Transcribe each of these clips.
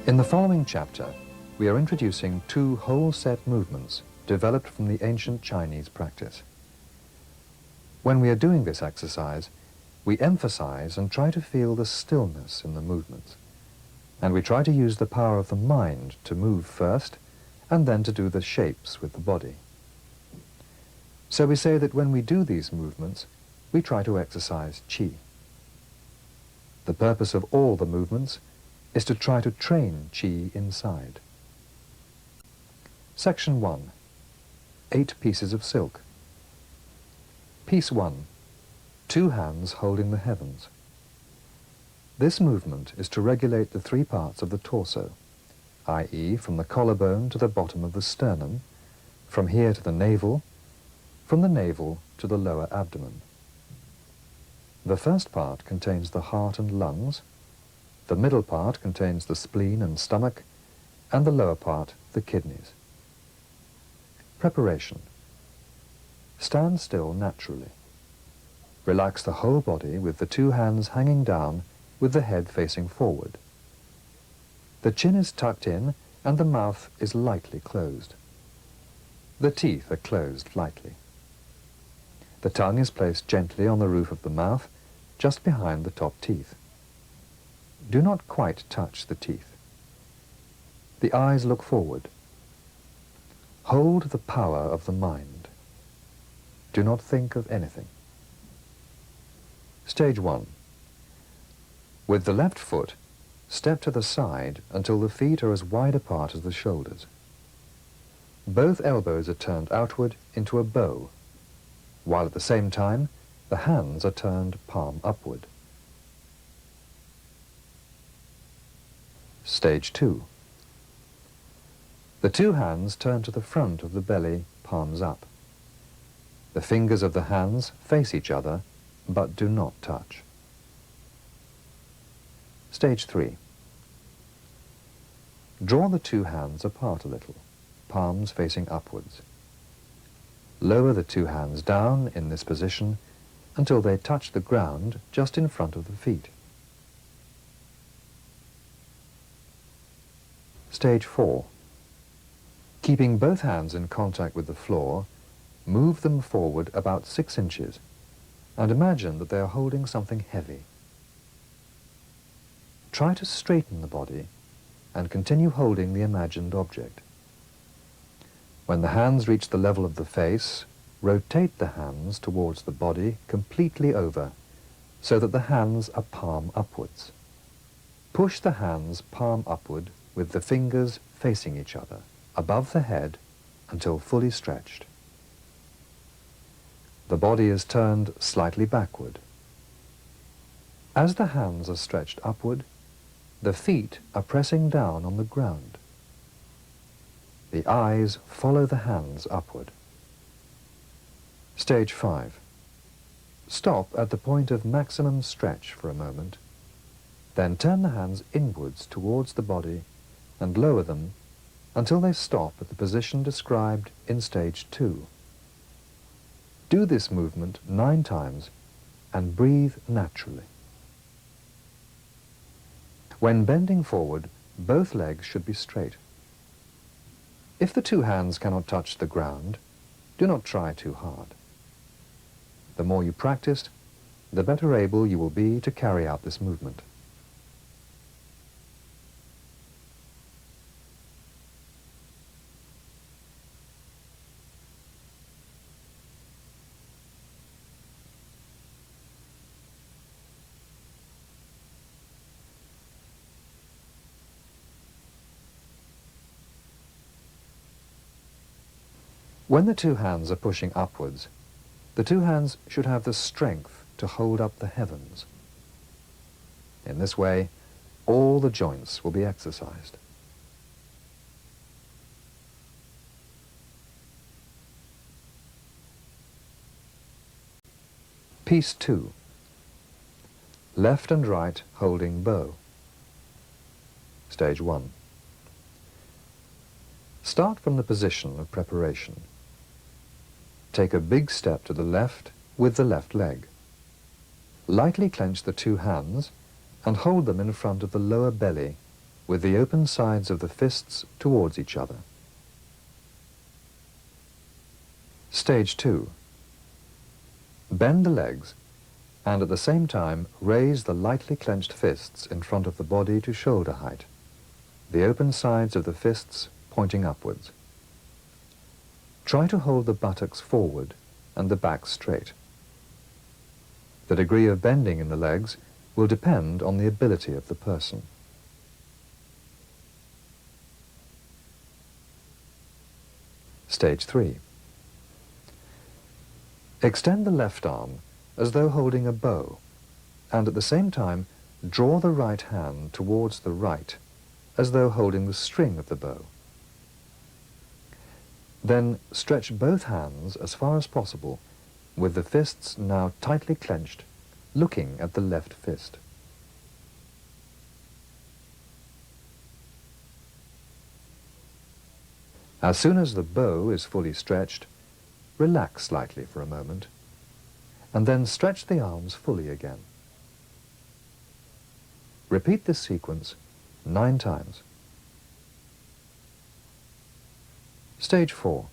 In the following chapter, we are introducing two whole set movements developed from the ancient Chinese practice. When we are doing this exercise, we emphasize and try to feel the stillness in the movements, and we try to use the power of the mind to move first and then to do the shapes with the body. So we say that when we do these movements, we try to exercise qi. The purpose of all the movements is to try to train qi inside. Section 1. 8 pieces of silk. Piece 1. 2 hands holding the heavens. This movement is to regulate the 3 parts of the torso, i.e. from the collarbone to the bottom of the sternum, from here to the navel, from the navel to the lower abdomen. The first part contains the heart and lungs, the middle part contains the spleen and stomach, and the lower part the kidneys. Preparation. Stand still naturally. Relax the whole body with the 2 hands hanging down with the head facing forward. The chin is tucked in and the mouth is lightly closed. The teeth are closed lightly. The tongue is placed gently on the roof of the mouth, just behind the top teeth. Do not quite touch the teeth. The eyes look forward. Hold the power of the mind. Do not think of anything. Stage 1. With the left foot, step to the side until the feet are as wide apart as the shoulders. Both elbows are turned outward into a bow, while at the same time the hands are turned palm upward. Stage 2. The 2 hands turn to the front of the belly, palms up. The fingers of the hands face each other, but do not touch. Stage 3. Draw the 2 hands apart a little, palms facing upwards. Lower the 2 hands down in this position until they touch the ground just in front of the feet. Stage 4. Keeping both hands in contact with the floor, move them forward about 6 inches and imagine that they are holding something heavy. Try to straighten the body and continue holding the imagined object. When the hands reach the level of the face, rotate the hands towards the body completely over so that the hands are palm upwards. Push the hands palm upward with the fingers facing each other, above the head, until fully stretched. The body is turned slightly backward. As the hands are stretched upward, the feet are pressing down on the ground. The eyes follow the hands upward. Stage 5. Stop at the point of maximum stretch for a moment, then turn the hands inwards towards the body and lower them until they stop at the position described in Stage 2. Do this movement 9 times and breathe naturally. When bending forward, both legs should be straight. If the 2 hands cannot touch the ground, do not try too hard. The more you practice, the better able you will be to carry out this movement. When the 2 hands are pushing upwards, the 2 hands should have the strength to hold up the heavens. In this way, all the joints will be exercised. Piece 2. Left and right holding bow. Stage 1. Start from the position of preparation. Take a big step to the left with the left leg. Lightly clench the 2 hands and hold them in front of the lower belly with the open sides of the fists towards each other. Stage 2. Bend the legs and at the same time raise the lightly clenched fists in front of the body to shoulder height, the open sides of the fists pointing upwards. Try to hold the buttocks forward and the back straight. The degree of bending in the legs will depend on the ability of the person. Stage 3. Extend the left arm as though holding a bow, and at the same time draw the right hand towards the right as though holding the string of the bow. Then stretch both hands as far as possible, with the fists now tightly clenched, looking at the left fist. As soon as the bow is fully stretched, relax slightly for a moment, and then stretch the arms fully again. Repeat this sequence 9 times. Stage 4.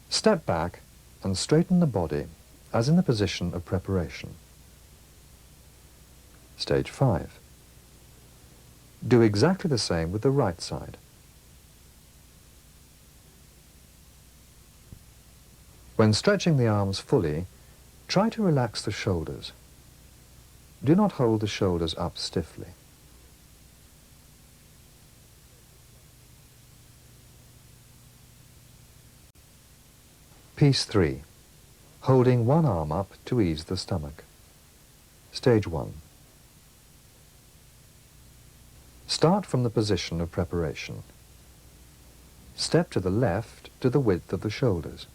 Step back and straighten the body as in the position of preparation. Stage 5. Do exactly the same with the right side. When stretching the arms fully, try to relax the shoulders. Do not hold the shoulders up stiffly. Piece 3. Holding one arm up to ease the stomach. Stage 1. Start from the position of preparation. Step to the left to the width of the shoulders.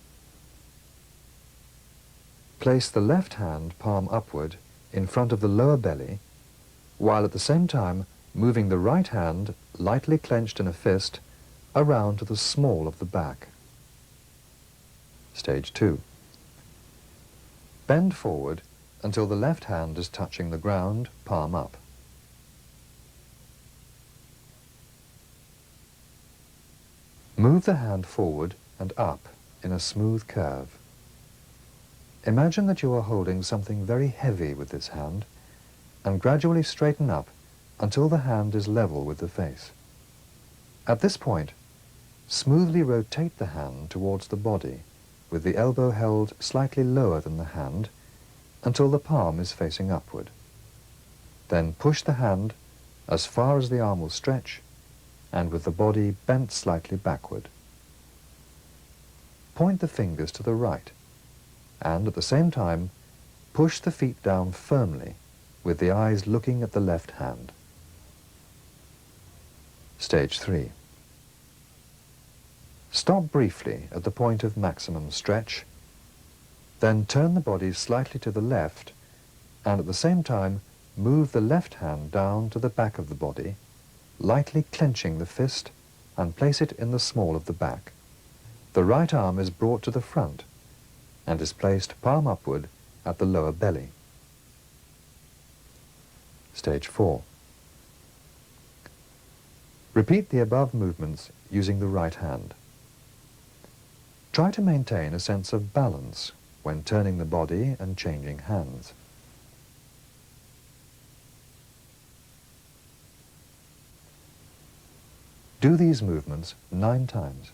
Place the left hand palm upward in front of the lower belly, while at the same time moving the right hand, lightly clenched in a fist, around to the small of the back. Stage 2. Bend forward until the left hand is touching the ground, palm up. Move the hand forward and up in a smooth curve. Imagine that you are holding something very heavy with this hand, and gradually straighten up until the hand is level with the face. At this point, smoothly rotate the hand towards the body, with the elbow held slightly lower than the hand, until the palm is facing upward. Then push the hand as far as the arm will stretch, and with the body bent slightly backward. Point the fingers to the right, and at the same time, push the feet down firmly, with the eyes looking at the left hand. Stage 3. Stop briefly at the point of maximum stretch, then turn the body slightly to the left, and at the same time, move the left hand down to the back of the body, lightly clenching the fist, and place it in the small of the back. The right arm is brought to the front, and is placed palm upward at the lower belly. Stage 4. Repeat the above movements using the right hand. Try to maintain a sense of balance when turning the body and changing hands. Do these movements 9 times.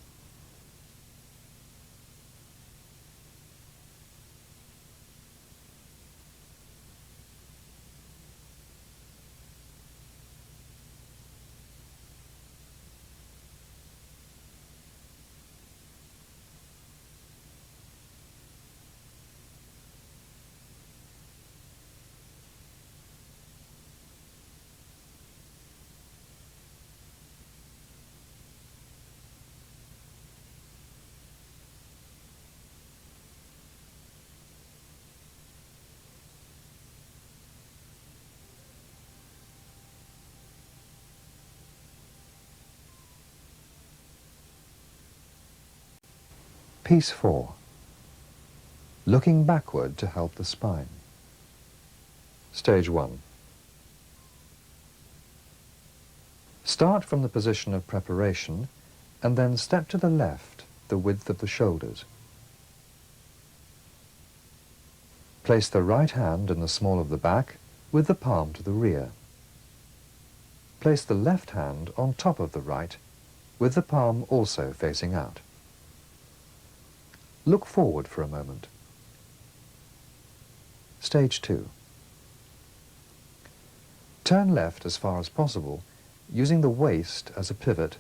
Piece 4. Looking backward to help the spine. Stage 1. Start from the position of preparation and then step to the left, the width of the shoulders. Place the right hand in the small of the back with the palm to the rear. Place the left hand on top of the right with the palm also facing out. Look forward for a moment. Stage 2. Turn left as far as possible, using the waist as a pivot,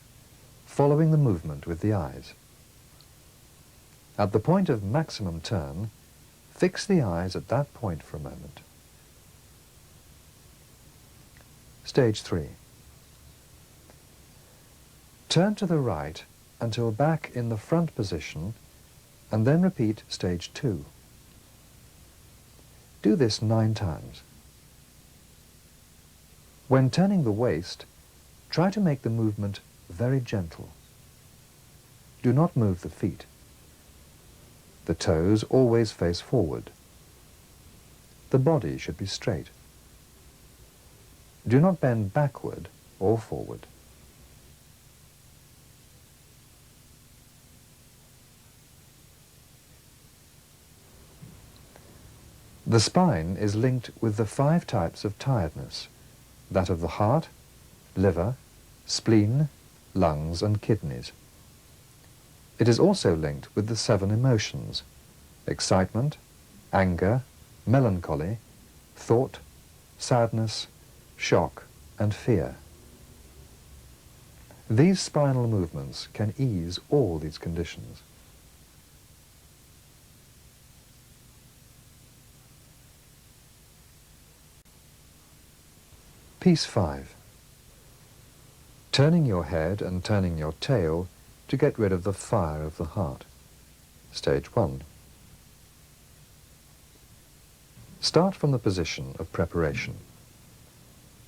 following the movement with the eyes. At the point of maximum turn, fix the eyes at that point for a moment. Stage 3. Turn to the right until back in the front position, and then repeat stage 2. Do this 9 times. When turning the waist, try to make the movement very gentle. Do not move the feet. The toes always face forward. The body should be straight. Do not bend backward or forward. The spine is linked with the 5 types of tiredness, that of the heart, liver, spleen, lungs and kidneys. It is also linked with the 7 emotions: excitement, anger, melancholy, thought, sadness, shock and fear. These spinal movements can ease all these conditions. Piece 5. Turning your head and turning your tail to get rid of the fire of the heart. Stage 1. Start from the position of preparation.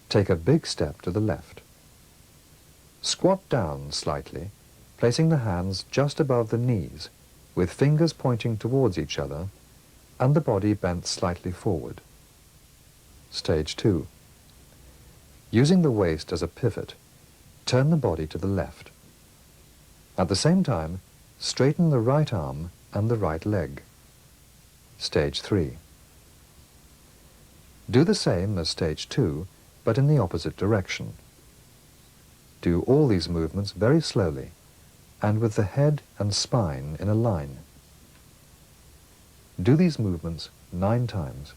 Take a big step to the left. Squat down slightly, placing the hands just above the knees, with fingers pointing towards each other and the body bent slightly forward. Stage 2. Using the waist as a pivot, turn the body to the left. At the same time, straighten the right arm and the right leg. Stage 3. Do the same as stage 2, but in the opposite direction. Do all these movements very slowly and with the head and spine in a line. Do these movements 9 times.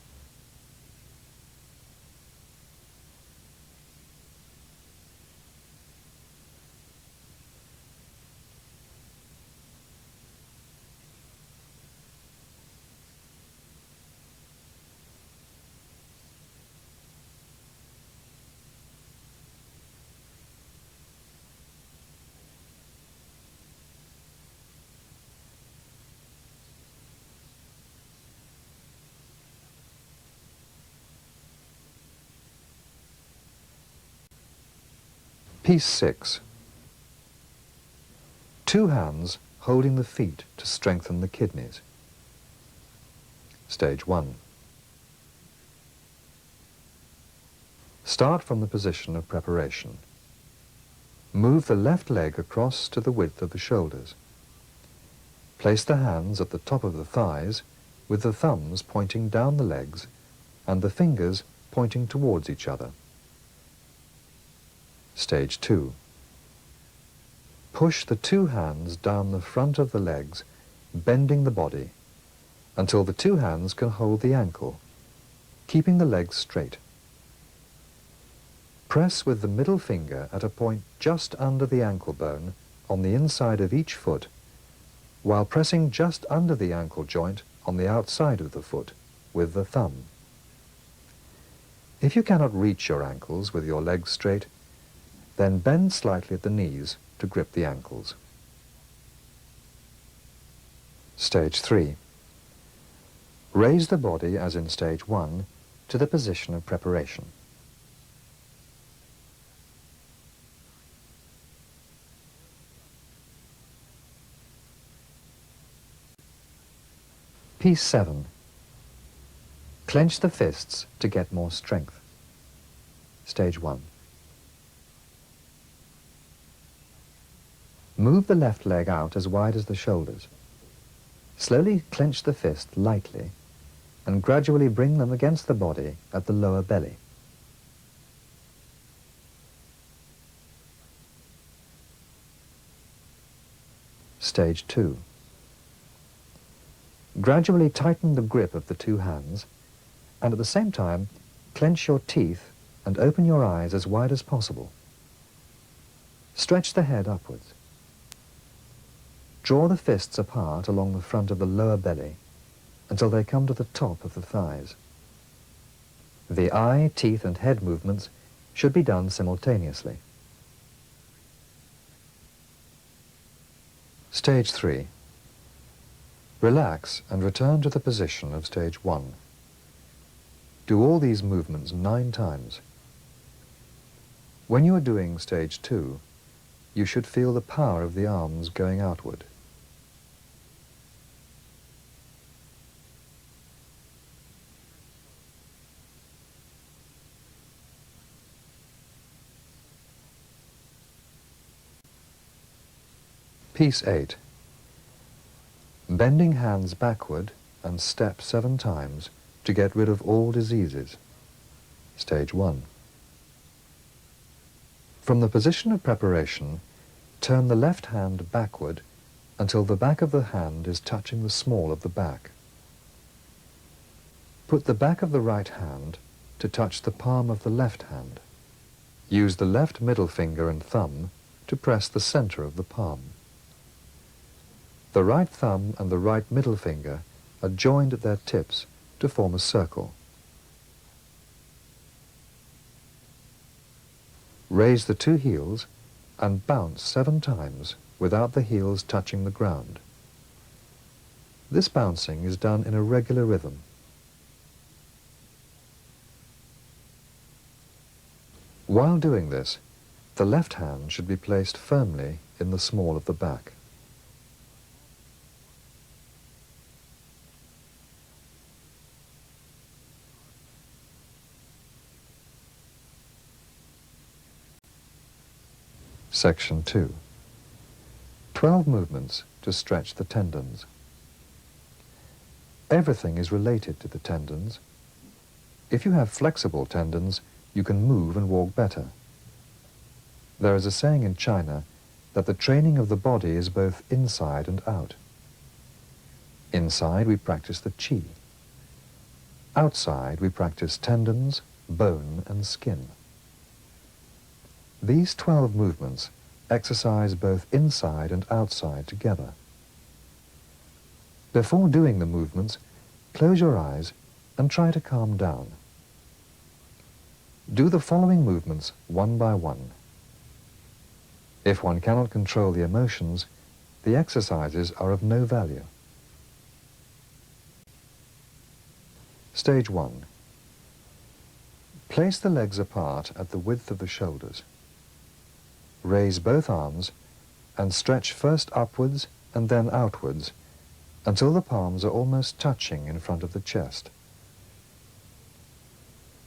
Piece 6. 2 hands holding the feet to strengthen the kidneys. Stage 1. Start from the position of preparation. Move the left leg across to the width of the shoulders. Place the hands at the top of the thighs, with the thumbs pointing down the legs and the fingers pointing towards each other. Stage 2. Push the 2 hands down the front of the legs, bending the body, until the 2 hands can hold the ankle, keeping the legs straight. Press with the middle finger at a point just under the ankle bone on the inside of each foot, while pressing just under the ankle joint on the outside of the foot with the thumb. If you cannot reach your ankles with your legs straight, then bend slightly at the knees to grip the ankles. Stage 3. Raise the body, as in stage 1, to the position of preparation. Piece 7. Clench the fists to get more strength. Stage 1. Move the left leg out as wide as the shoulders. Slowly clench the fist lightly and gradually bring them against the body at the lower belly. Stage 2. Gradually tighten the grip of the two hands and at the same time clench your teeth and open your eyes as wide as possible. Stretch the head upwards. Draw the fists apart along the front of the lower belly until they come to the top of the thighs. The eye, teeth and head movements should be done simultaneously. Stage 3. Relax and return to the position of Stage 1. Do all these movements 9 times. When you are doing Stage 2, you should feel the power of the arms going outward. Piece 8. Bending hands backward and step 7 times to get rid of all diseases. Stage 1. From the position of preparation, turn the left hand backward until the back of the hand is touching the small of the back. Put the back of the right hand to touch the palm of the left hand. Use the left middle finger and thumb to press the center of the palm. The right thumb and the right middle finger are joined at their tips to form a circle. Raise the 2 heels and bounce 7 times without the heels touching the ground. This bouncing is done in a regular rhythm. While doing this, the left hand should be placed firmly in the small of the back. Section 2. 12 movements to stretch the tendons. Everything is related to the tendons. If you have flexible tendons, you can move and walk better. There is a saying in China that the training of the body is both inside and out. Inside we practice the qi. Outside we practice tendons, bone and skin. These 12 movements exercise both inside and outside together. Before doing the movements, close your eyes and try to calm down. Do the following movements one by one. If one cannot control the emotions, the exercises are of no value. Stage 1. Place the legs apart at the width of the shoulders. Raise both arms and stretch first upwards and then outwards until the palms are almost touching in front of the chest.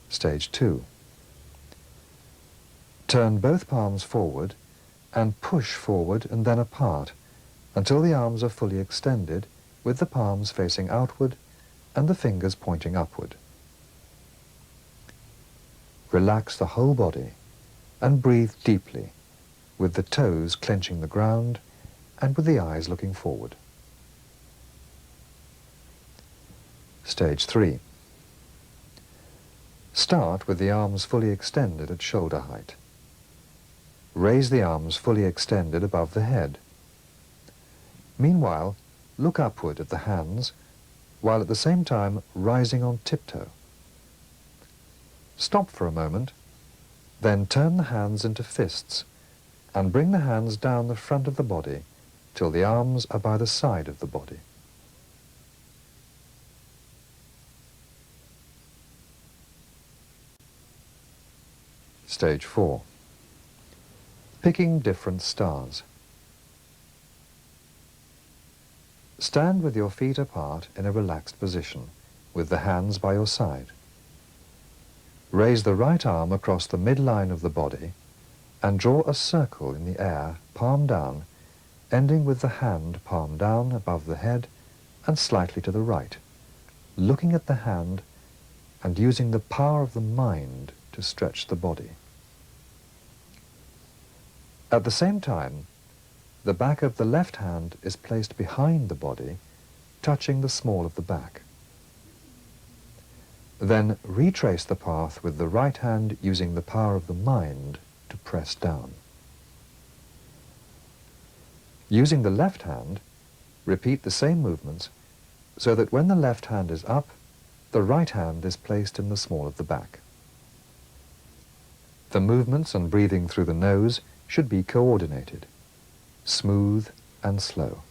Stage 2. Turn both palms forward and push forward and then apart until the arms are fully extended with the palms facing outward and the fingers pointing upward. Relax the whole body and breathe deeply, with the toes clenching the ground and with the eyes looking forward. Stage 3. Start with the arms fully extended at shoulder height. Raise the arms fully extended above the head. Meanwhile, look upward at the hands, while at the same time rising on tiptoe. Stop for a moment, then turn the hands into fists and bring the hands down the front of the body till the arms are by the side of the body. Stage 4. Picking different stars. Stand with your feet apart in a relaxed position, with the hands by your side. Raise the right arm across the midline of the body and draw a circle in the air, palm down, ending with the hand palm down above the head and slightly to the right, looking at the hand and using the power of the mind to stretch the body. At the same time, the back of the left hand is placed behind the body, touching the small of the back. Then retrace the path with the right hand using the power of the mind to press down. Using the left hand, repeat the same movements so that when the left hand is up, the right hand is placed in the small of the back. The movements and breathing through the nose should be coordinated, smooth and slow.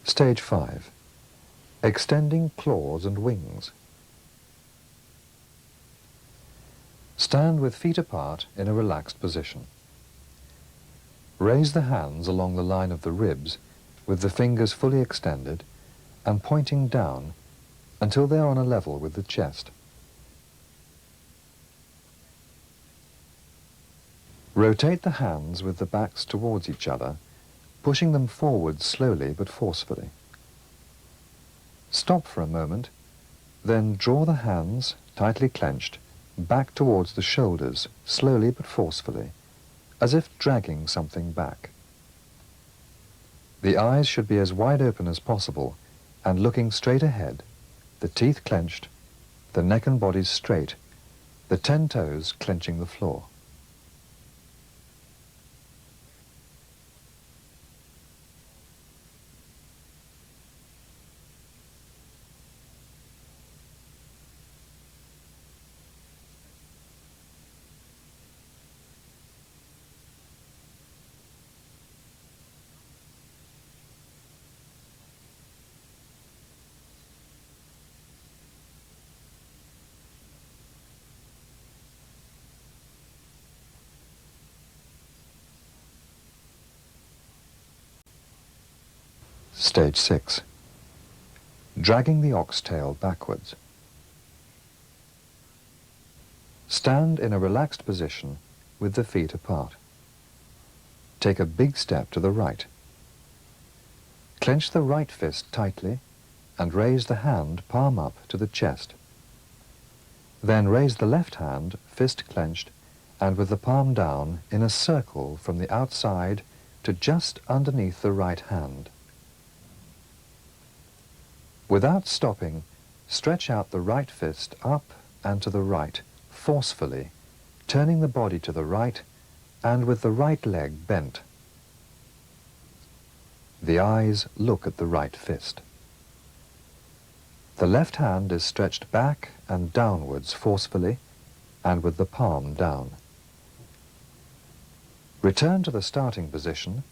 Stage 5. Extending claws and wings. Stand with feet apart in a relaxed position. Raise the hands along the line of the ribs with the fingers fully extended and pointing down until they are on a level with the chest. Rotate the hands with the backs towards each other, pushing them forward slowly but forcefully. Stop for a moment, then draw the hands, tightly clenched, back towards the shoulders, slowly but forcefully, as if dragging something back. The eyes should be as wide open as possible and looking straight ahead, the teeth clenched, the neck and body straight, the 10 toes clenching the floor. Stage 6. Dragging the oxtail backwards. Stand in a relaxed position with the feet apart. Take a big step to the right. Clench the right fist tightly and raise the hand palm up to the chest. Then raise the left hand, fist clenched, and with the palm down in a circle from the outside to just underneath the right hand. Without stopping, stretch out the right fist up and to the right, forcefully, turning the body to the right and with the right leg bent. The eyes look at the right fist. The left hand is stretched back and downwards forcefully and with the palm down. Return to the starting position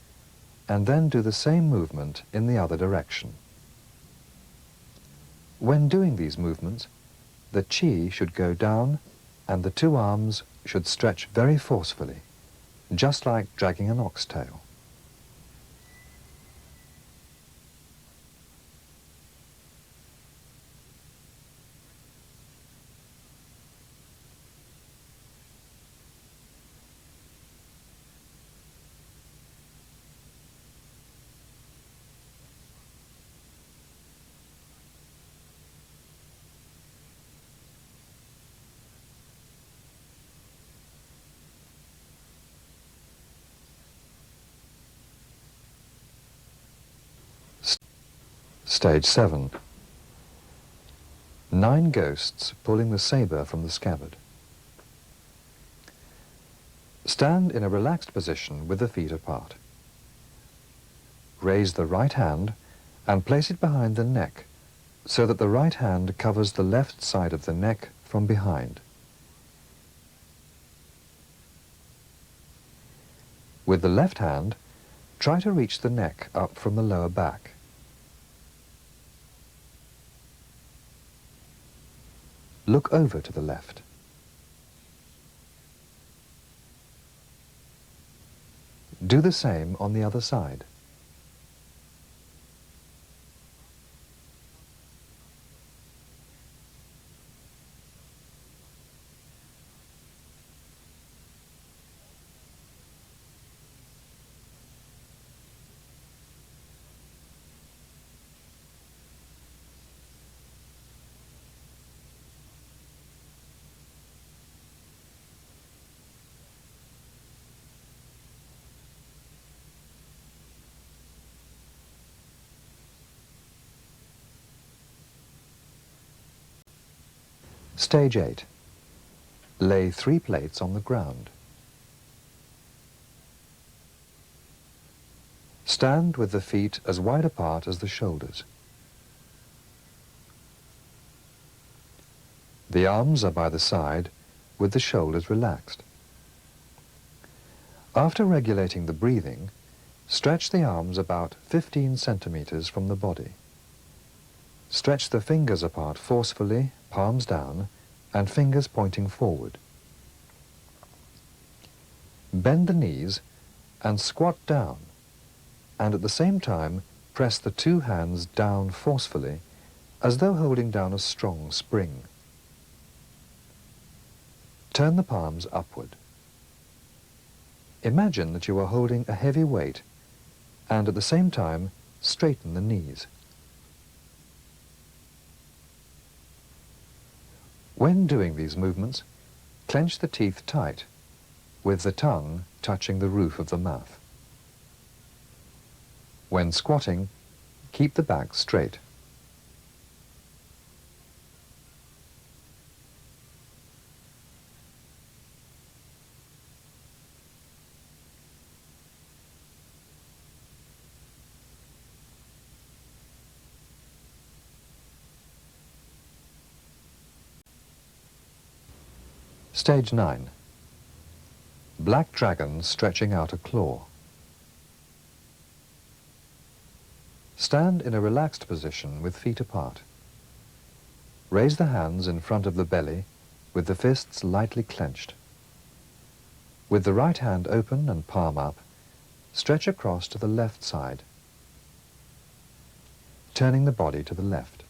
and then do the same movement in the other direction. When doing these movements, the qi should go down and the 2 arms should stretch very forcefully, just like dragging an oxtail. Stage 7. 9 ghosts pulling the saber from the scabbard. Stand in a relaxed position with the feet apart. Raise the right hand and place it behind the neck so that the right hand covers the left side of the neck from behind. With the left hand, try to reach the neck up from the lower back. look over to the left. Do the same on the other side. Stage 8. Lay 3 plates on the ground. Stand with the feet as wide apart as the shoulders. The arms are by the side with the shoulders relaxed. After regulating the breathing, stretch the arms about 15 centimeters from the body. Stretch the fingers apart forcefully, palms down, and fingers pointing forward. Bend the knees and squat down, and at the same time press the 2 hands down forcefully, as though holding down a strong spring. Turn the palms upward. Imagine that you are holding a heavy weight, and at the same time straighten the knees. When doing these movements, clench the teeth tight, with the tongue touching the roof of the mouth. When squatting, keep the back straight. Stage 9. Black dragon stretching out a claw. Stand in a relaxed position with feet apart. Raise the hands in front of the belly with the fists lightly clenched. With the right hand open and palm up, stretch across to the left side, turning the body to the left.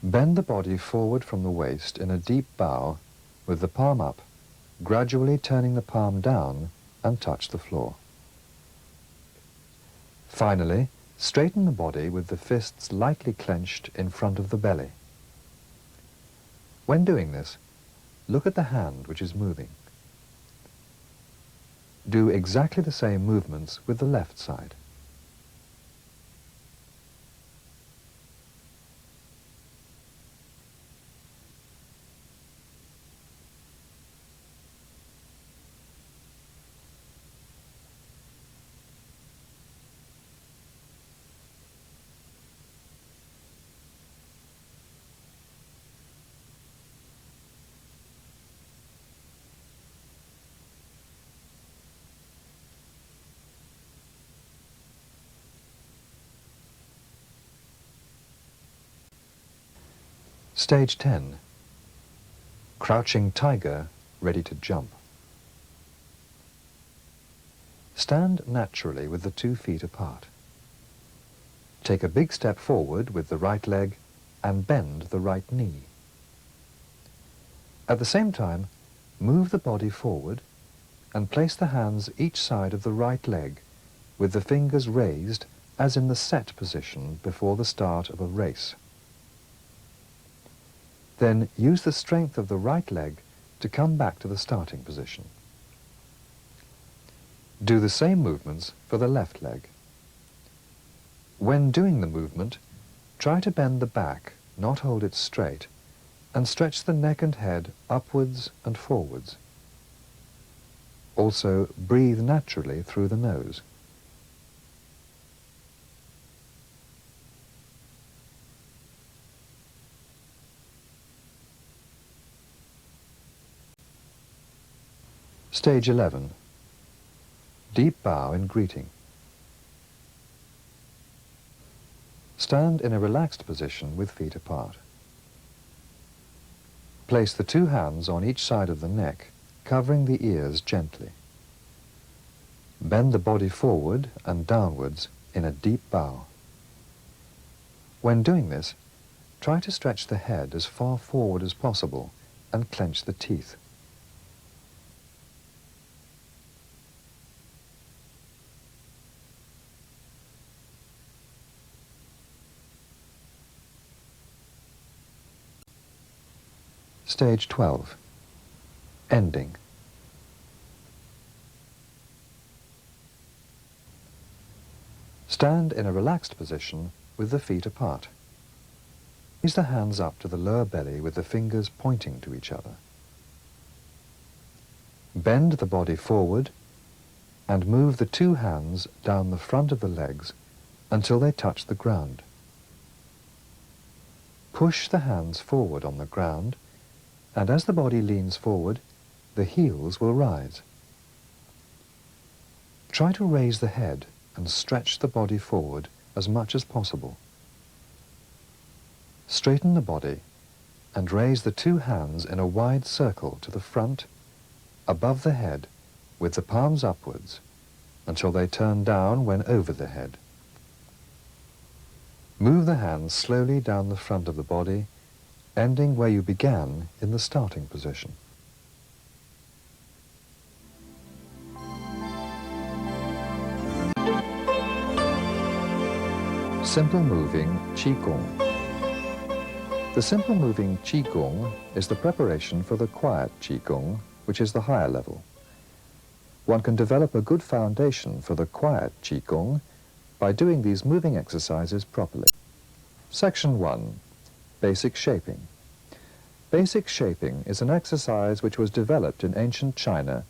Bend the body forward from the waist in a deep bow with the palm up, gradually turning the palm down and touch the floor. Finally, straighten the body with the fists lightly clenched in front of the belly. When doing this, look at the hand which is moving. Do exactly the same movements with the left side. Stage 10. Crouching tiger, ready to jump. Stand naturally with the 2 feet apart. Take a big step forward with the right leg and bend the right knee. At the same time, move the body forward and place the hands each side of the right leg with the fingers raised as in the set position before the start of a race. Then use the strength of the right leg to come back to the starting position. Do the same movements for the left leg. When doing the movement, try to bend the back, not hold it straight, and stretch the neck and head upwards and forwards. Also, breathe naturally through the nose. Stage 11. Deep bow in greeting. Stand in a relaxed position with feet apart. Place the two hands on each side of the neck, covering the ears gently. Bend the body forward and downwards in a deep bow. When doing this, try to stretch the head as far forward as possible and clench the teeth. Stage 12. Ending. Stand in a relaxed position with the feet apart. Raise the hands up to the lower belly with the fingers pointing to each other. Bend the body forward and move the two hands down the front of the legs until they touch the ground. Push the hands forward on the ground, and as the body leans forward, the heels will rise. Try to raise the head and stretch the body forward as much as possible. Straighten the body and raise the two hands in a wide circle to the front, above the head, with the palms upwards, until they turn down when over the head. Move the hands slowly down the front of the body, ending where you began in the starting position. Simple moving qigong. The simple moving qigong is the preparation for the quiet qigong, which is the higher level. One can develop a good foundation for the quiet qigong by doing these moving exercises properly. Section 1. Basic shaping. Basic shaping is an exercise which was developed in ancient China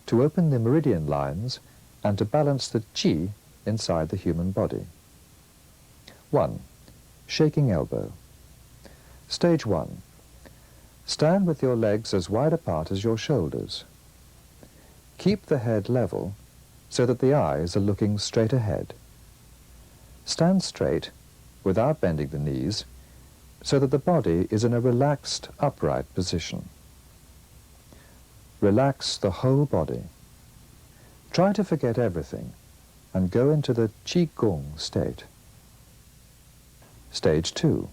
to open the meridian lines and to balance the qi inside the human body. 1. Shaking elbow. Stage 1. Stand with your legs as wide apart as your shoulders. Keep the head level so that the eyes are looking straight ahead. Stand straight without bending the knees so that the body is in a relaxed, upright position. Relax the whole body. Try to forget everything and go into the qigong state. Stage 2.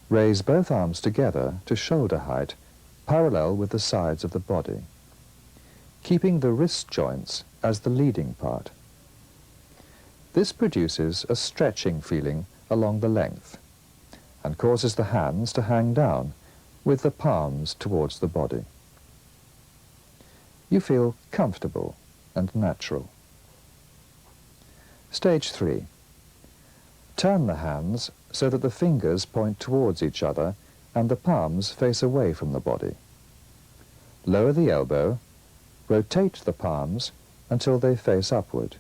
Raise both arms together to shoulder height, parallel with the sides of the body, keeping the wrist joints as the leading part. This produces a stretching feeling along the length and causes the hands to hang down with the palms towards the body. You feel comfortable and natural. Stage 3. Turn the hands so that the fingers point towards each other and the palms face away from the body. Lower the elbow, rotate the palms until they face upward.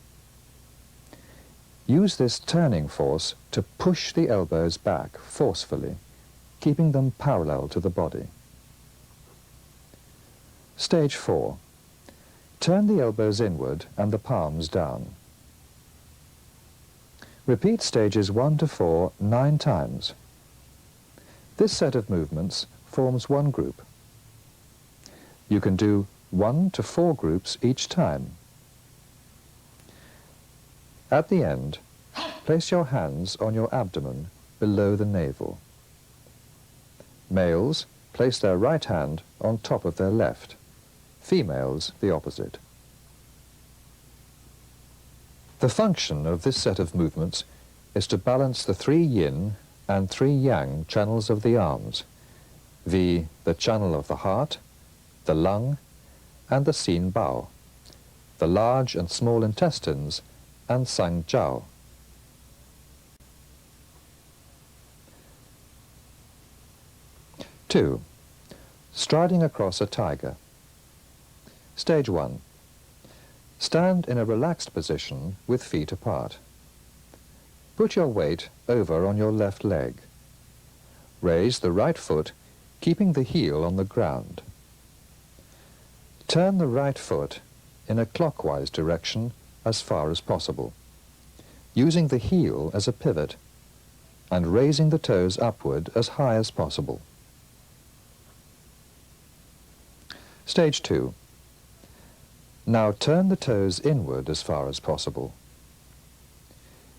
Use this turning force to push the elbows back forcefully, keeping them parallel to the body. Stage 4. Turn the elbows inward and the palms down. Repeat stages 1 to 4 9 times. This set of movements forms one group. You can do 1 to 4 groups each time. At the end, place your hands on your abdomen below the navel. Males place their right hand on top of their left. Females, the opposite. The function of this set of movements is to balance the 3 yin and 3 yang channels of the arms, the channel of the heart, the lung, and the xin bao, the large and small intestines, and sang jiao. Two. Striding across a tiger. Stage 1. Stand in a relaxed position with feet apart. Put your weight over on your left leg. Raise the right foot, keeping the heel on the ground. Turn the right foot in a clockwise direction as far as possible, using the heel as a pivot and raising the toes upward as high as possible. Stage 2. Now turn the toes inward as far as possible.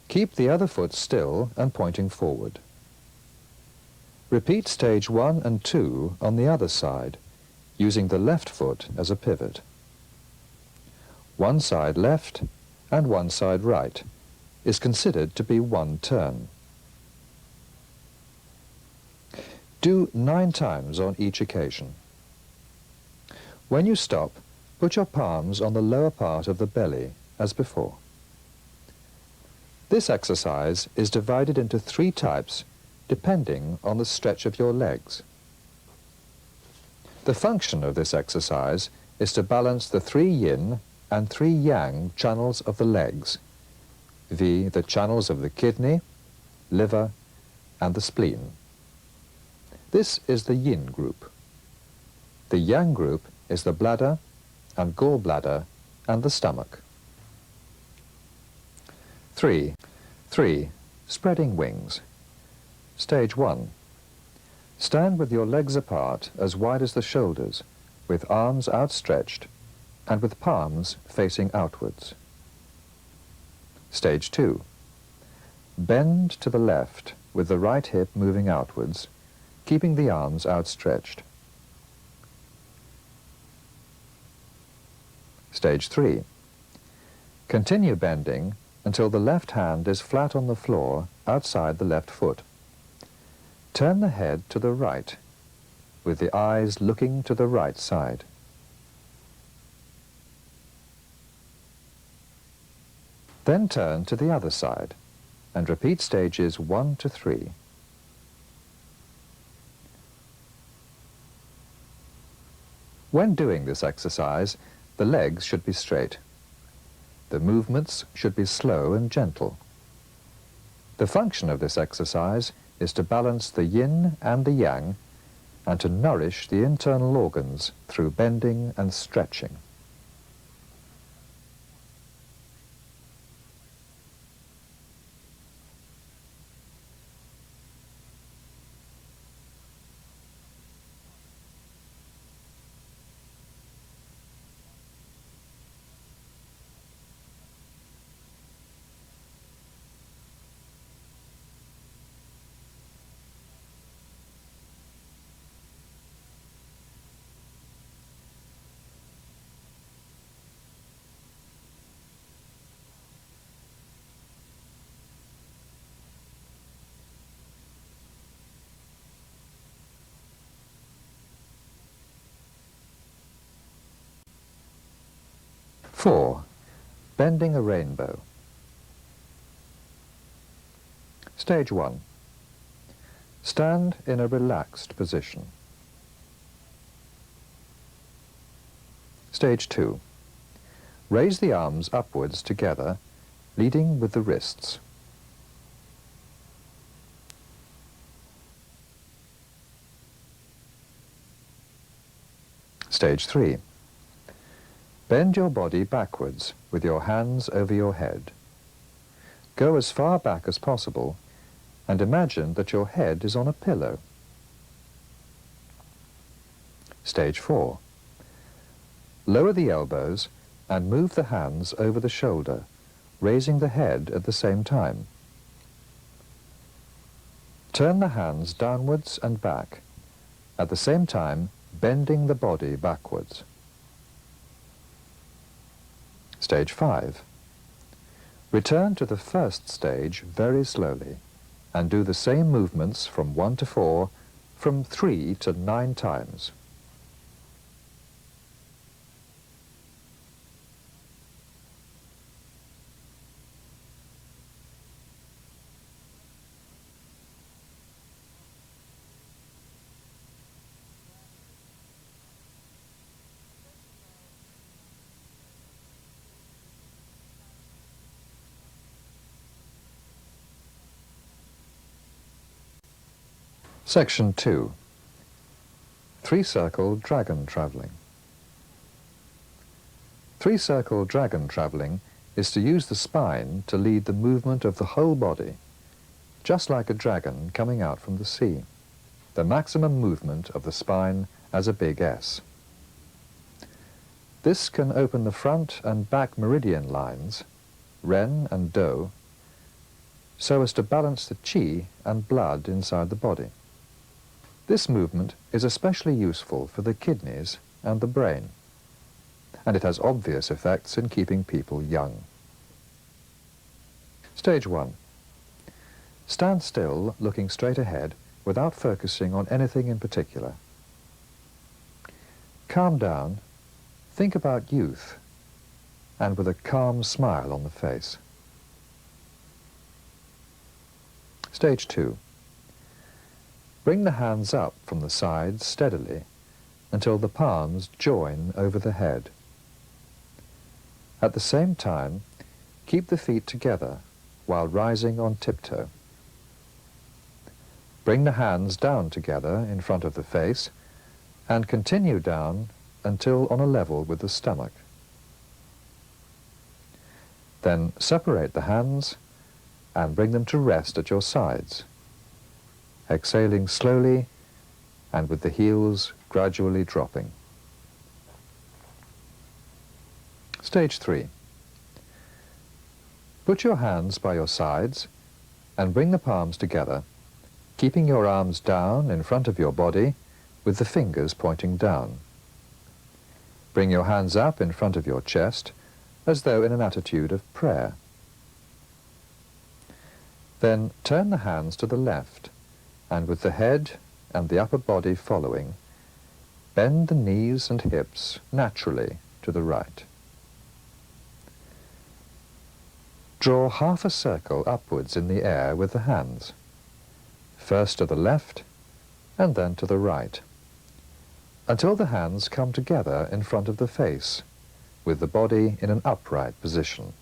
Keep the other foot still and pointing forward. Repeat stage 1 and 2 on the other side, using the left foot as a pivot. One side left and one side right is considered to be one turn. Do 9 times on each occasion. When you stop, put your palms on the lower part of the belly, as before. This exercise is divided into 3 types, depending on the stretch of your legs. The function of this exercise is to balance the 3 yin and 3 yang channels of the legs, viz. The channels of the kidney, liver, and the spleen. This is the yin group. The yang group is the bladder and gallbladder and the stomach. 3. Spreading wings. Stage 1. Stand with your legs apart as wide as the shoulders, with arms outstretched and with palms facing outwards. Stage 2. Bend to the left with the right hip moving outwards, keeping the arms outstretched. Stage 3. Continue bending until the left hand is flat on the floor outside the left foot. Turn the head to the right, with the eyes looking to the right side. Then turn to the other side and repeat stages 1 to 3. When doing this exercise, the legs should be straight. The movements should be slow and gentle. The function of this exercise is to balance the yin and the yang and to nourish the internal organs through bending and stretching. Four. Bending a rainbow. Stage 1. Stand in a relaxed position. Stage 2. Raise the arms upwards together, leading with the wrists. Stage 3. Bend your body backwards with your hands over your head. Go as far back as possible and imagine that your head is on a pillow. Stage 4. Lower the elbows and move the hands over the shoulder, raising the head at the same time. Turn the hands downwards and back, at the same time bending the body backwards. Stage 5. Return to the first stage very slowly and do the same movements from 1 to 4, from 3 to 9 times. Section 2. Three-circle dragon travelling. Three-circle dragon travelling is to use the spine to lead the movement of the whole body, just like a dragon coming out from the sea. The maximum movement of the spine as a big S. This can open the front and back meridian lines, ren and do, so as to balance the qi and blood inside the body. This movement is especially useful for the kidneys and the brain, and it has obvious effects in keeping people young. Stage 1. Stand still, looking straight ahead, without focusing on anything in particular. Calm down, think about youth, and with a calm smile on the face. Stage 2. Bring the hands up from the sides steadily until the palms join over the head. At the same time, keep the feet together while rising on tiptoe. Bring the hands down together in front of the face and continue down until on a level with the stomach. Then separate the hands and bring them to rest at your sides, exhaling slowly and with the heels gradually dropping. Stage 3. Put your hands by your sides and bring the palms together, keeping your arms down in front of your body with the fingers pointing down. Bring your hands up in front of your chest as though in an attitude of prayer. Then turn the hands to the left, and with the head and the upper body following, bend the knees and hips naturally to the right. Draw half a circle upwards in the air with the hands, first to the left and then to the right, until the hands come together in front of the face, with the body in an upright position.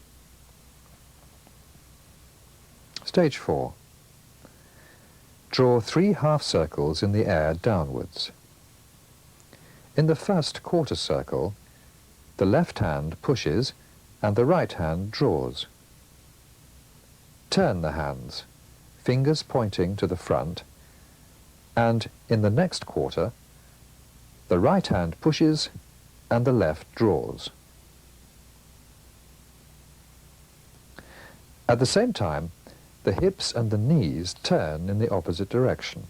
Stage 4. Draw 3 half circles in the air downwards. In the first quarter circle, the left hand pushes and the right hand draws. Turn the hands, fingers pointing to the front, and in the next quarter, the right hand pushes and the left draws. At the same time, the hips and the knees turn in the opposite direction.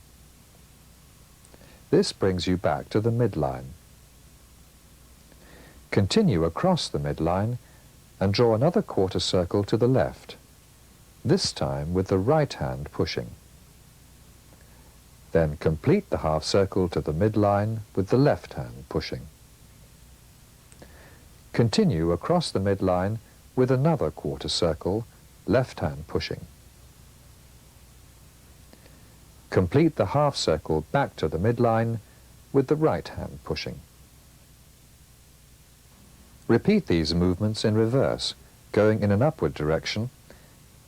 This brings you back to the midline. Continue across the midline and draw another quarter circle to the left, this time with the right hand pushing. Then complete the half circle to the midline with the left hand pushing. Continue across the midline with another quarter circle, left hand pushing. Complete the half circle back to the midline with the right hand pushing. Repeat these movements in reverse, going in an upward direction,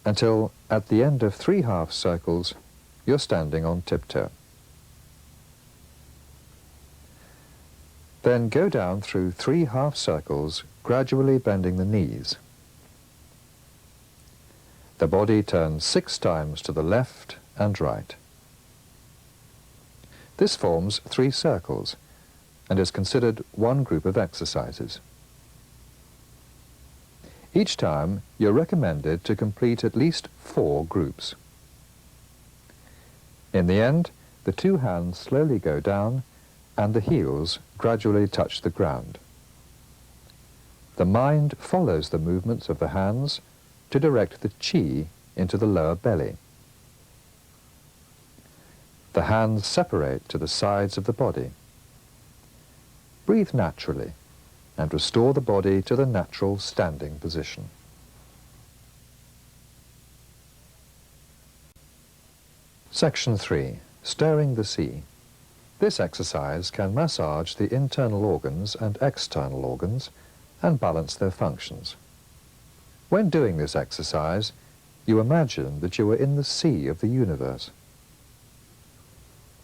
until at the end of 3 half circles you're standing on tiptoe. Then go down through 3 half circles, gradually bending the knees. The body turns 6 times to the left and right. This forms 3 circles and is considered one group of exercises. Each time you're recommended to complete at least 4 groups. In the end, the 2 hands slowly go down and the heels gradually touch the ground. The mind follows the movements of the hands to direct the qi into the lower belly. The hands separate to the sides of the body. Breathe naturally and restore the body to the natural standing position. Section 3. Stirring the sea. This exercise can massage the internal organs and external organs and balance their functions. When doing this exercise, you imagine that you are in the sea of the universe.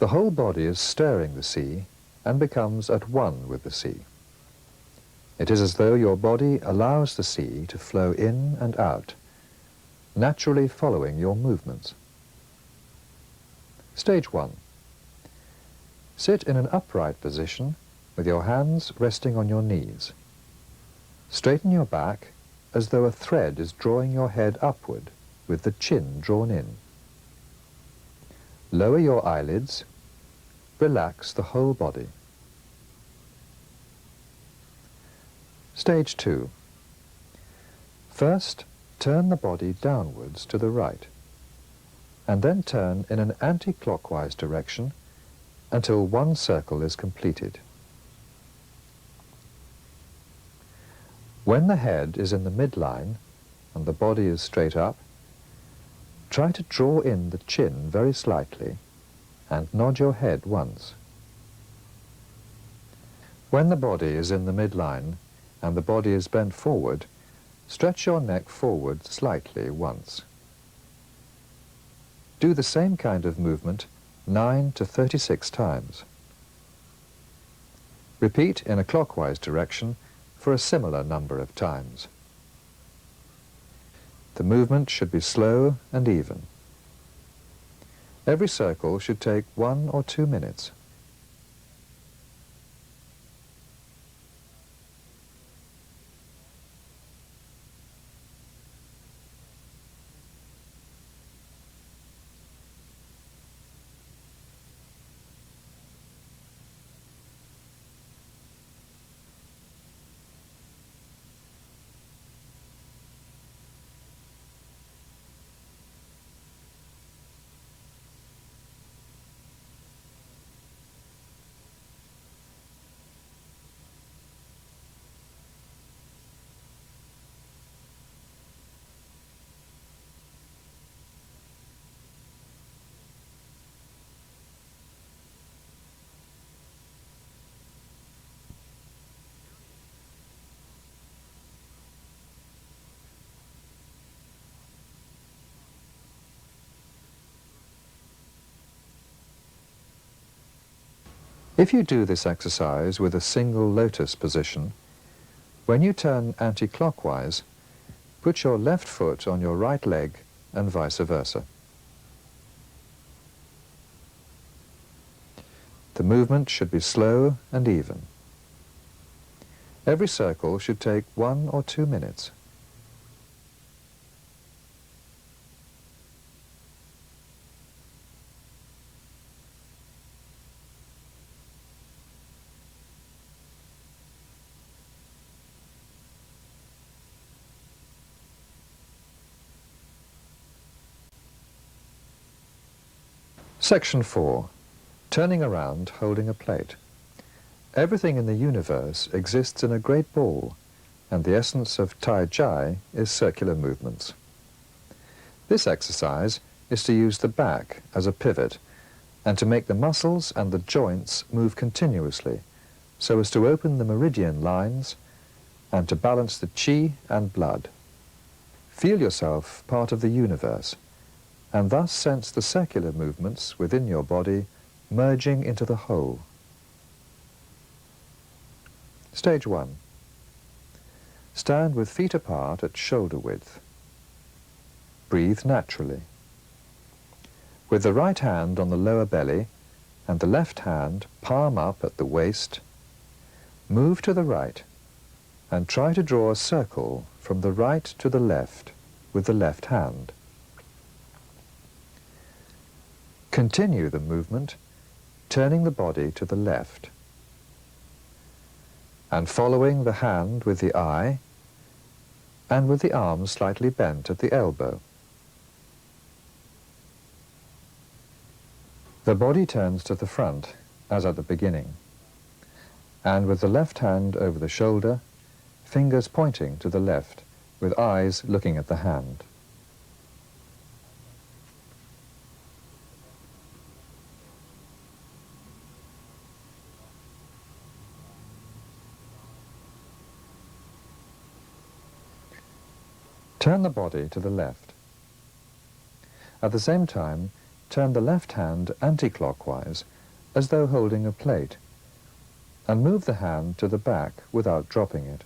The whole body is stirring the sea and becomes at one with the sea. It is as though your body allows the sea to flow in and out, naturally following your movements. Stage 1. Sit in an upright position with your hands resting on your knees. Straighten your back as though a thread is drawing your head upward with the chin drawn in. Lower your eyelids. Relax the whole body. Stage 2. First, turn the body downwards to the right, and then turn in an anti-clockwise direction until one circle is completed. When the head is in the midline and the body is straight up, try to draw in the chin very slightly and nod your head once. When the body is in the midline and the body is bent forward, stretch your neck forward slightly once. Do the same kind of movement 9 to 36 times. Repeat in a clockwise direction for a similar number of times. The movement should be slow and even. Every circle should take 1 or 2 minutes. If you do this exercise with a single lotus position, when you turn anti-clockwise, put your left foot on your right leg and vice versa. The movement should be slow and even. Every circle should take 1 or 2 minutes. Section 4. Turning around holding a plate. Everything in the universe exists in a great ball, and the essence of jin+yi is circular movements. This exercise is to use the back as a pivot and to make the muscles and the joints move continuously so as to open the meridian lines and to balance the qi and blood. Feel yourself part of the universe and thus sense the circular movements within your body merging into the whole. Stage 1. Stand with feet apart at shoulder width. Breathe naturally. With the right hand on the lower belly and the left hand palm up at the waist, move to the right and try to draw a circle from the right to the left with the left hand. Continue the movement, turning the body to the left and following the hand with the eye and with the arms slightly bent at the elbow. The body turns to the front, as at the beginning, and with the left hand over the shoulder, fingers pointing to the left, with eyes looking at the hand. Turn the body to the left. At the same time, turn the left hand anti-clockwise, as though holding a plate, and move the hand to the back without dropping it.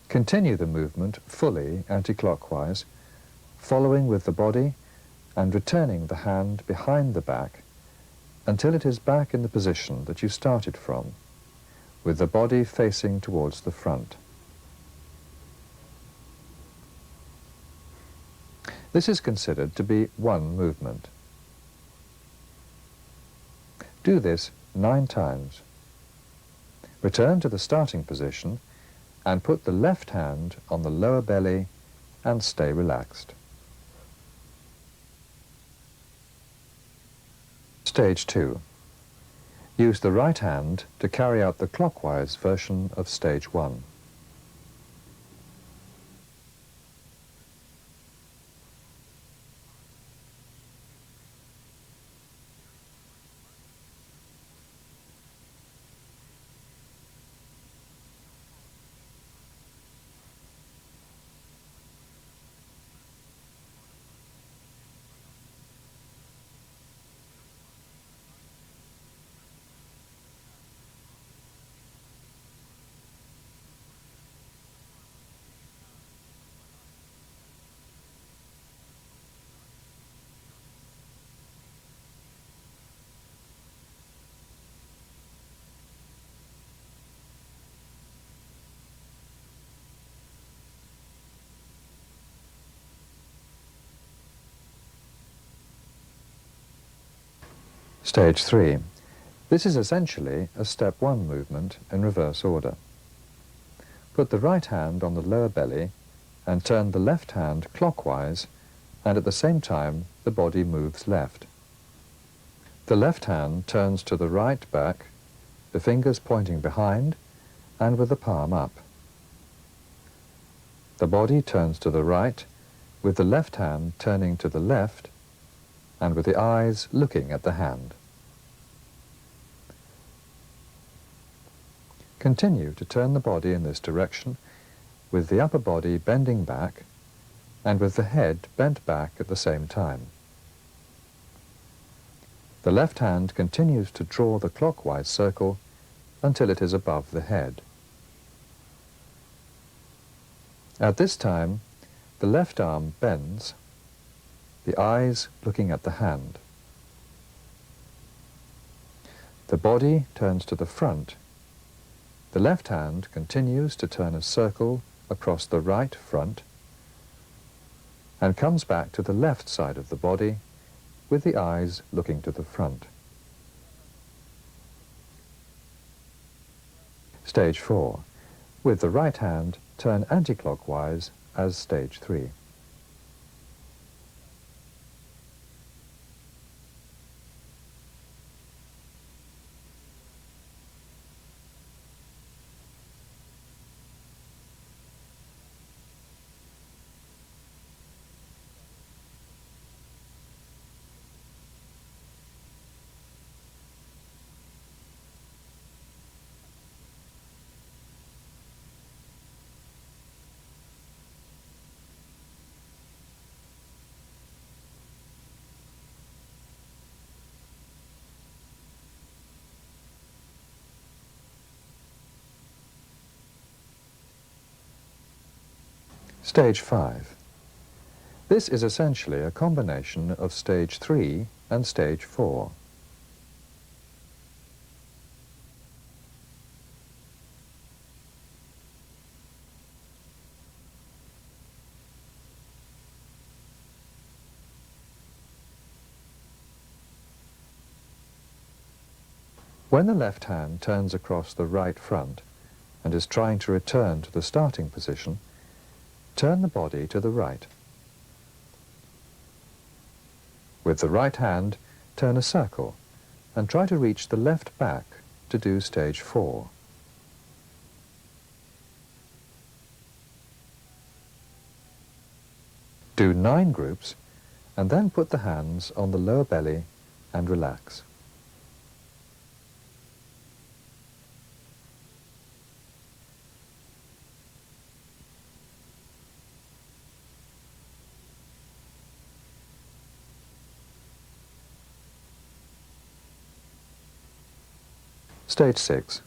Continue the movement fully anti-clockwise, following with the body and returning the hand behind the back until it is back in the position that you started from, with the body facing towards the front. This is considered to be one movement. Do this 9 times. Return to the starting position and put the left hand on the lower belly and stay relaxed. Stage 2. Use the right hand to carry out the clockwise version of Stage 1. Stage 3. This is essentially a step 1 movement in reverse order. Put the right hand on the lower belly and turn the left hand clockwise, and at the same time the body moves left. The left hand turns to the right back, the fingers pointing behind and with the palm up. The body turns to the right, with the left hand turning to the left and with the eyes looking at the hand. Continue to turn the body in this direction, with the upper body bending back and with the head bent back at the same time. The left hand continues to draw the clockwise circle until it is above the head. At this time, the left arm bends, the eyes looking at the hand. The body turns to the front. The left hand continues to turn a circle across the right front and comes back to the left side of the body with the eyes looking to the front. Stage 4. With the right hand, turn anti-clockwise as Stage 3. Stage 5. This is essentially a combination of Stage 3 and Stage 4. When the left hand turns across the right front and is trying to return to the starting position, turn the body to the right. With the right hand, turn a circle and try to reach the left back to do Stage 4. Do 9 groups and then put the hands on the lower belly and relax. Stage 6.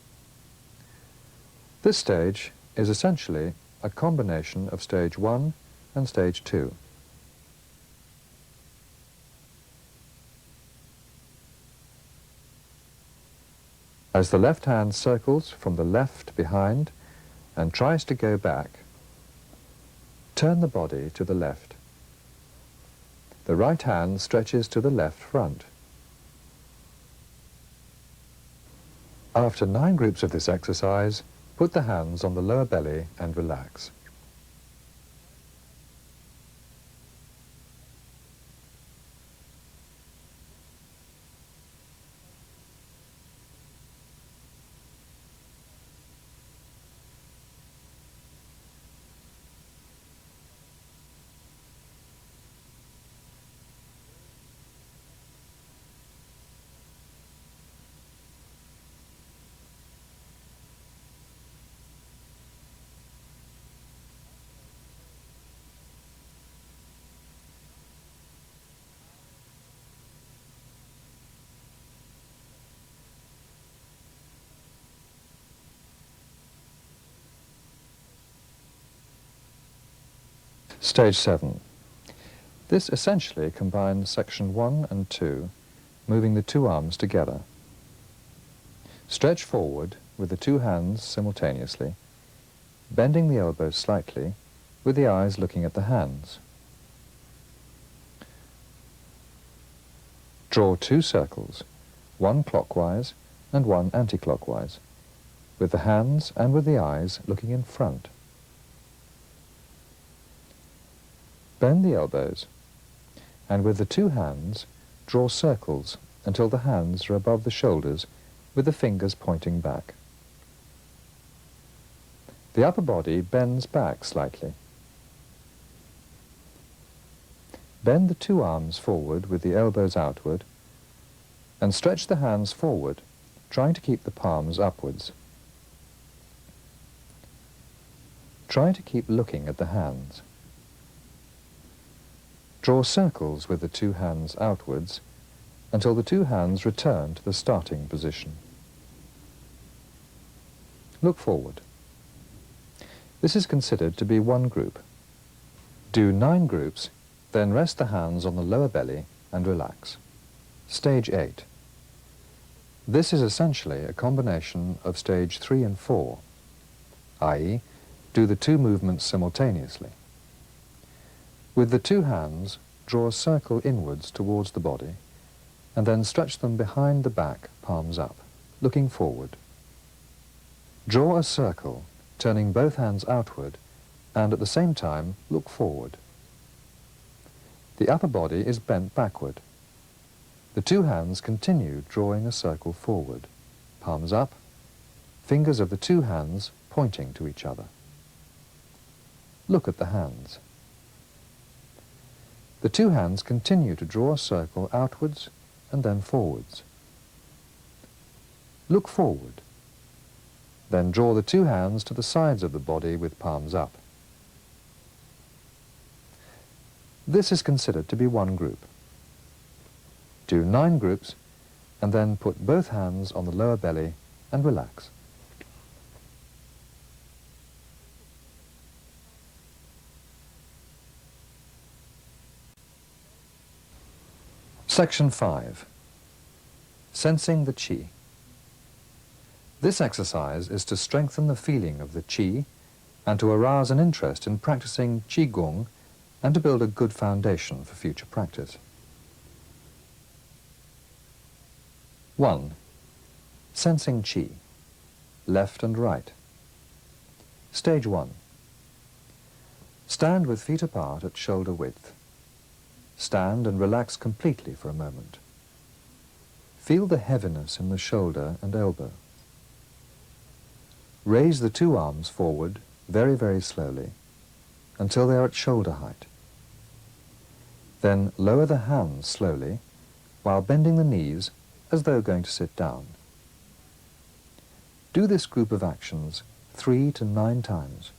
This stage is essentially a combination of Stage 1 and Stage 2. As the left hand circles from the left behind and tries to go back, turn the body to the left. The right hand stretches to the left front. After 9 groups of this exercise, put the hands on the lower belly and relax. Stage 7. This essentially combines section 1 and 2, moving the 2 arms together. Stretch forward with the 2 hands simultaneously, bending the elbows slightly, with the eyes looking at the hands. Draw 2 circles, one clockwise and one anti-clockwise, with the hands and with the eyes looking in front. Bend the elbows, and with the 2 hands, draw circles until the hands are above the shoulders with the fingers pointing back. The upper body bends back slightly. Bend the 2 arms forward with the elbows outward, and stretch the hands forward, trying to keep the palms upwards. Try to keep looking at the hands. Draw circles with the 2 hands outwards until the 2 hands return to the starting position. Look forward. This is considered to be 1 group. Do 9 groups, then rest the hands on the lower belly and relax. Stage 8. This is essentially a combination of stage 3 and 4, i.e., do the 2 movements simultaneously. With the 2 hands, draw a circle inwards towards the body, and then stretch them behind the back, palms up, looking forward. Draw a circle, turning both hands outward, and at the same time look forward. The upper body is bent backward. The 2 hands continue drawing a circle forward, palms up, fingers of the 2 hands pointing to each other. Look at the hands. The 2 hands continue to draw a circle outwards and then forwards. Look forward. Then draw the 2 hands to the sides of the body with palms up. This is considered to be 1 group. Do 9 groups, and then put both hands on the lower belly and relax. Section 5. Sensing the qi. This exercise is to strengthen the feeling of the qi and to arouse an interest in practicing qigong and to build a good foundation for future practice. 1. Sensing qi, left and right. Stage 1. Stand with feet apart at shoulder width. Stand and relax completely for a moment. Feel the heaviness in the shoulder and elbow. Raise the 2 arms forward very, very slowly until they are at shoulder height. Then lower the hands slowly while bending the knees as though going to sit down. Do this group of actions 3 to 9 times.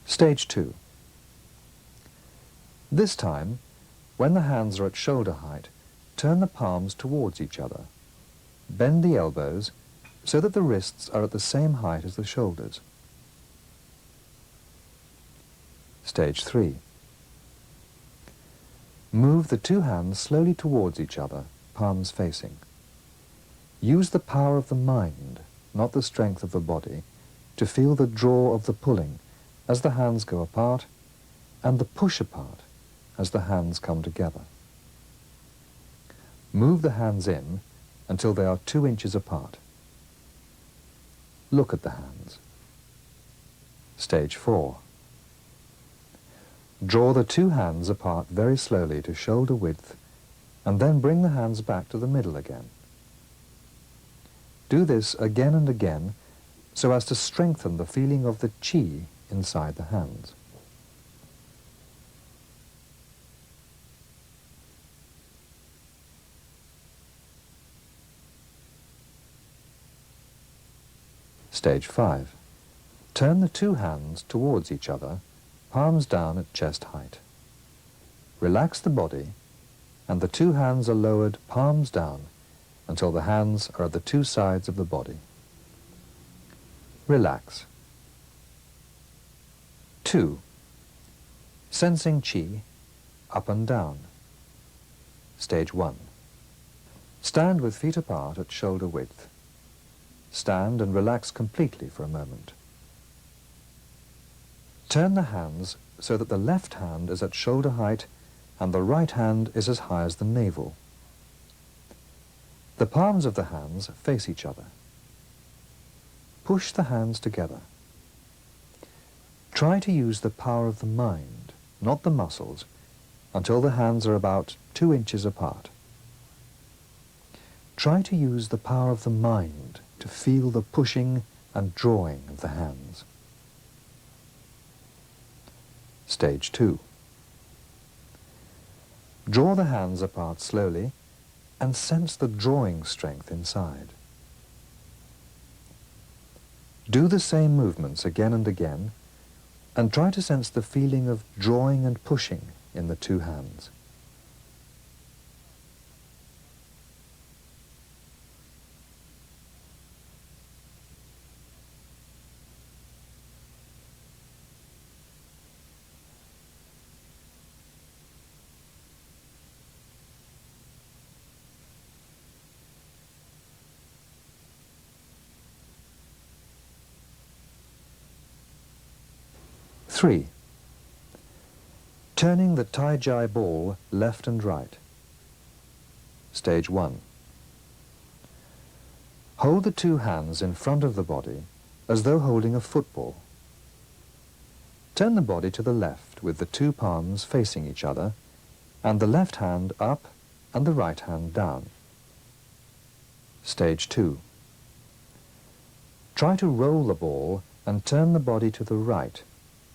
Stage 2. This time, when the hands are at shoulder height, turn the palms towards each other. Bend the elbows so that the wrists are at the same height as the shoulders. Stage 3. Move the two hands slowly towards each other, palms facing. Use the power of the mind, not the strength of the body, to feel the draw of the pulling as the hands go apart and the push apart as the hands come together. Move the hands in until they are 2 inches apart. Look at the hands. Stage 4. Draw the two hands apart very slowly to shoulder width and then bring the hands back to the middle again. Do this again and again so as to strengthen the feeling of the qi inside the hands. Stage 5. Turn the two hands towards each other, palms down at chest height. Relax the body, and the two hands are lowered palms down until the hands are at the two sides of the body. Relax. 2. Sensing qi, up and down. Stage 1. Stand with feet apart at shoulder width. Stand and relax completely for a moment. Turn the hands so that the left hand is at shoulder height and the right hand is as high as the navel. The palms of the hands face each other. Push the hands together. Try to use the power of the mind, not the muscles, until the hands are about 2 inches apart. Try to use the power of the mind to feel the pushing and drawing of the hands. Stage 2. Draw the hands apart slowly and sense the drawing strength inside. Do the same movements again and again and try to sense the feeling of drawing and pushing in the two hands. Three. Turning the tai-jai ball left and right. Stage 1. Hold the two hands in front of the body as though holding a football. Turn the body to the left with the two palms facing each other and the left hand up and the right hand down. Stage 2. Try to roll the ball and turn the body to the right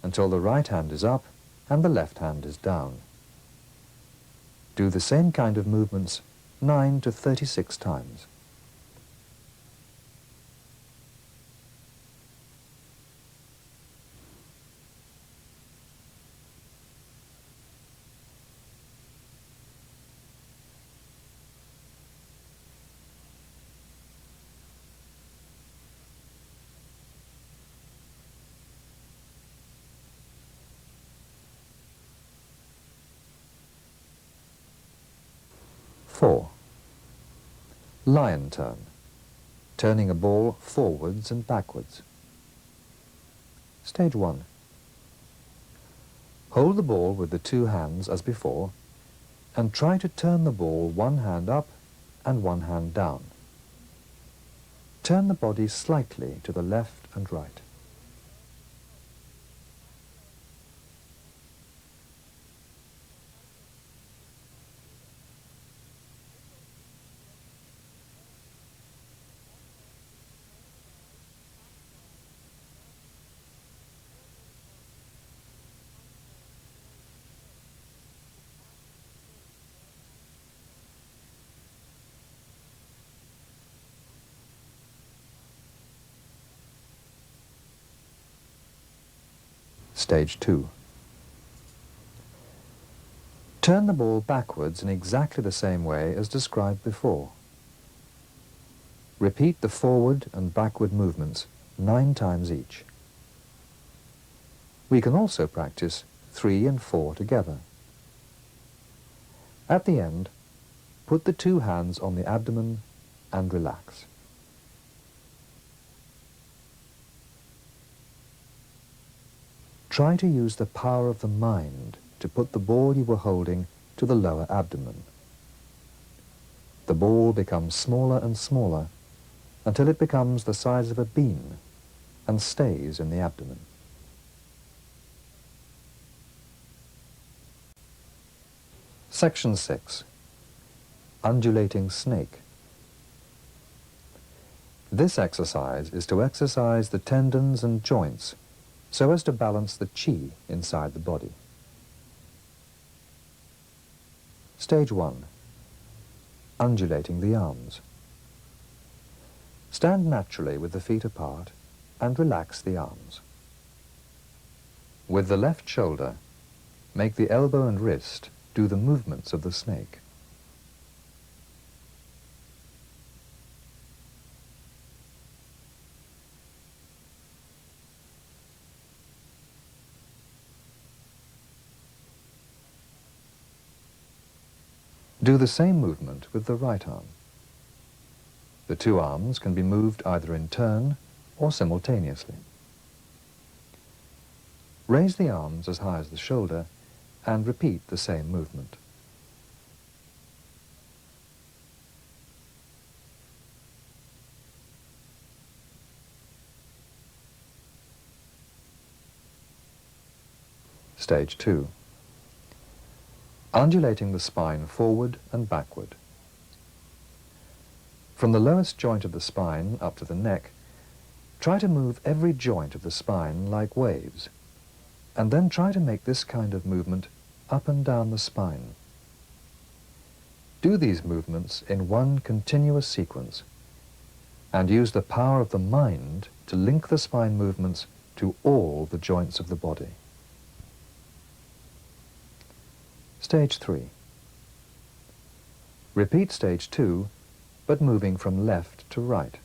until the right hand is up and the left hand is down. Do the same kind of movements 9 to 36 times. Four. Lion turn, turning a ball forwards and backwards. Stage 1. Hold the ball with the two hands as before and try to turn the ball one hand up and one hand down. Turn the body slightly to the left and right. Stage 2. Turn the ball backwards in exactly the same way as described before. Repeat the forward and backward movements 9 times each. We can also practice 3 and 4 together. At the end, put the 2 hands on the abdomen and relax. Try to use the power of the mind to put the ball you were holding to the lower abdomen. The ball becomes smaller and smaller until it becomes the size of a bean and stays in the abdomen. Section 6. Undulating snake. This exercise is to exercise the tendons and joints so as to balance the qi inside the body. Stage 1. Undulating the arms. Stand naturally with the feet apart and relax the arms. With the left shoulder, make the elbow and wrist do the movements of the snake. Do the same movement with the right arm. The 2 arms can be moved either in turn or simultaneously. Raise the arms as high as the shoulder and repeat the same movement. Stage 2. Undulating the spine forward and backward. From the lowest joint of the spine up to the neck, try to move every joint of the spine like waves, and then try to make this kind of movement up and down the spine. Do these movements in one continuous sequence, and use the power of the mind to link the spine movements to all the joints of the body. Stage 3. Repeat stage 2, but moving from left to right.